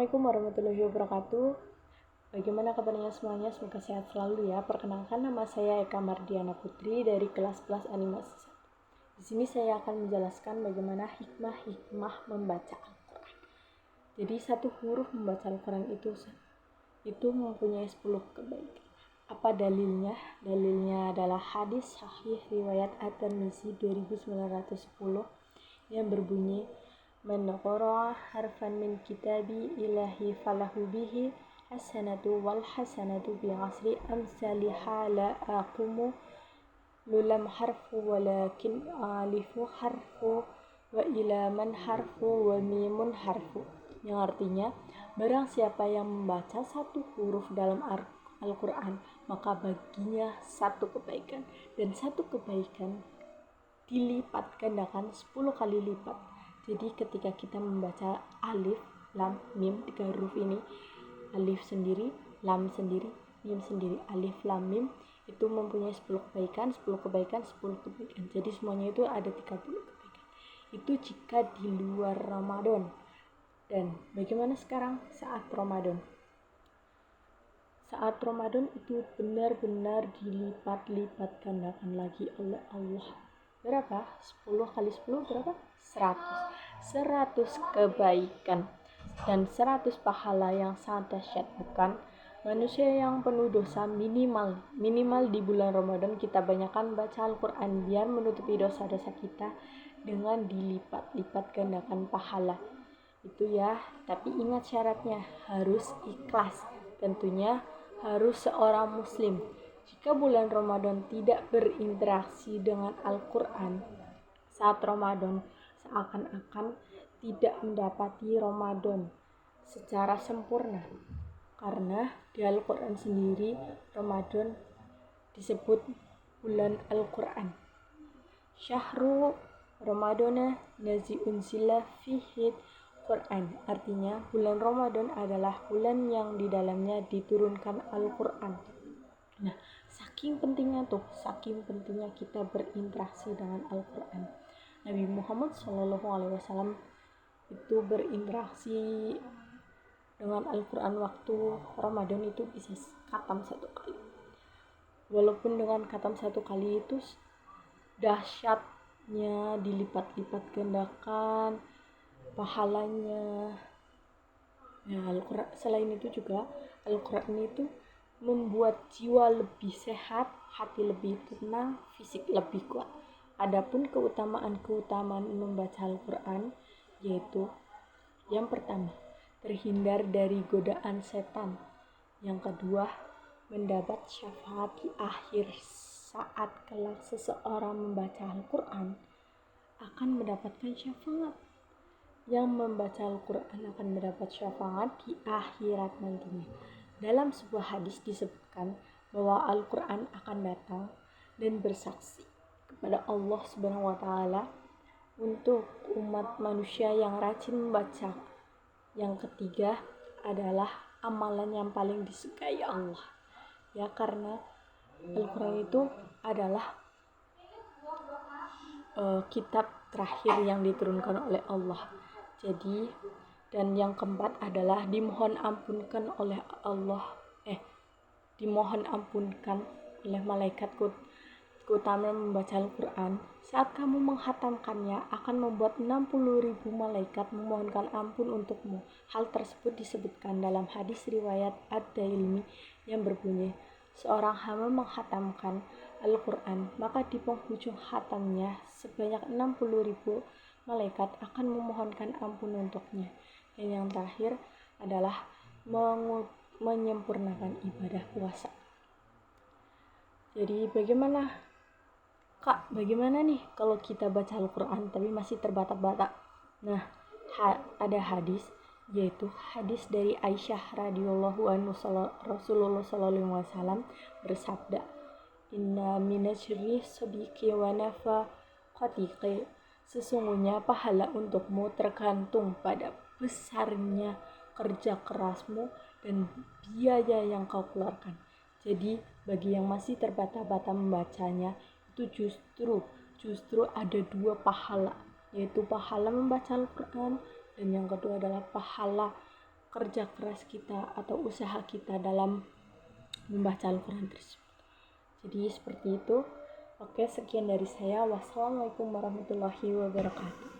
Assalamualaikum warahmatullahi wabarakatuh. Bagaimana kabarnya semuanya? Semoga sehat selalu ya. Perkenalkan, nama saya Eka Mardiana Putri dari kelas animasi 1. Di sini saya akan menjelaskan bagaimana hikmah membaca Al-Quran. Jadi satu huruf membaca Al-Quran itu mempunyai 10 kebaikan. Apa dalilnya? Dalilnya adalah hadis sahih riwayat At-Tirmizi 2910 yang berbunyi, "Man qara'a harfan min kitabi ilahi falahu bihi hasanatu wal hasanatu bi asri amsalha la aqumu lulam harfu walakin alifu harfu wa ila man harfu wa mimun harfu." Yang artinya, barang siapa yang membaca satu huruf dalam Al-Quran, maka baginya satu kebaikan, dan satu kebaikan dilipat gandakan 10 kali lipat. Jadi ketika kita membaca alif, lam, mim, 3 huruf ini, alif sendiri, lam sendiri, mim sendiri, alif, lam, mim, itu mempunyai 10 kebaikan, 10 kebaikan, 10 kebaikan. Jadi semuanya itu ada 30 kebaikan. Itu jika di luar Ramadan. Dan bagaimana sekarang saat Ramadan? Saat Ramadan itu benar-benar dilipat-lipat gandakan lagi oleh Allah. Berapa? 10 kali 10 berapa? 100. 100 kebaikan dan 100 pahala yang sangat dahsyat, bukan? Manusia yang penuh dosa minimal di bulan Ramadan kita banyakkan baca Al-Quran biar menutupi dosa-dosa kita dengan dilipat-lipat gandakan pahala. Itu ya, tapi ingat syaratnya, harus ikhlas. Tentunya harus seorang muslim. Jika bulan Ramadan tidak berinteraksi dengan Al-Quran saat Ramadan, seakan-akan tidak mendapati Ramadan secara sempurna. Karena di Al-Quran sendiri Ramadan disebut bulan Al-Quran. Syahru Ramadana nazi unzila fihi Quran. Artinya bulan Ramadan adalah bulan yang di dalamnya diturunkan Al-Quran. Nah, saking pentingnya kita berinteraksi dengan Al-Quran. Nabi Muhammad SAW itu berinteraksi dengan Al-Quran waktu Ramadan itu bisa khatam 1 kali. Walaupun dengan khatam 1 kali itu dahsyatnya dilipat-lipat gandakan pahalanya. Nah, Al-Quran, selain itu juga Al-Quran itu membuat jiwa lebih sehat, hati lebih tenang, fisik lebih kuat. Adapun keutamaan membaca Al-Quran yaitu yang pertama, terhindar dari godaan setan. Yang kedua, mendapat syafaat di akhir saat kelak seseorang membaca Al-Quran akan mendapatkan syafaat. Yang membaca Al-Quran akan mendapat syafaat di akhirat nantinya. Dalam sebuah hadis disebutkan bahwa Al-Quran akan datang dan bersaksi kepada Allah Subhanahu wa Ta'ala untuk umat manusia yang rajin membaca. Yang ketiga adalah amalan yang paling disukai Allah. Ya, karena Al-Quran itu adalah kitab terakhir yang diturunkan oleh Allah. Jadi, dan yang keempat adalah dimohon ampunkan oleh malaikat keutamaan membaca Al-Quran. Saat kamu menghatamkannya akan membuat 60.000 malaikat memohonkan ampun untukmu. Hal tersebut disebutkan dalam hadis riwayat Ad-Dailmi yang berbunyi, seorang hamba menghatamkan Al-Quran, maka di penghujung hatamnya sebanyak 60.000 malaikat akan memohonkan ampun untuknya. Dan yang terakhir adalah menyempurnakan ibadah puasa. Jadi bagaimana nih kalau kita baca Al-Quran tapi masih terbata-bata? Nah, ada hadis, yaitu hadis dari Aisyah radhiyallahu anha, Rasulullah SAW bersabda, "Inna minajri sabiki wa nafaqatiqi." Sesungguhnya pahala untukmu tergantung pada besarnya kerja kerasmu dan biaya yang kau keluarkan. Jadi bagi yang masih terbata-bata membacanya, itu justru ada 2 pahala, yaitu pahala membaca Al-Quran dan yang kedua adalah pahala kerja keras kita atau usaha kita dalam membaca Al-Quran tersebut. Jadi seperti itu. Oke, sekian dari saya. Wassalamualaikum warahmatullahi wabarakatuh.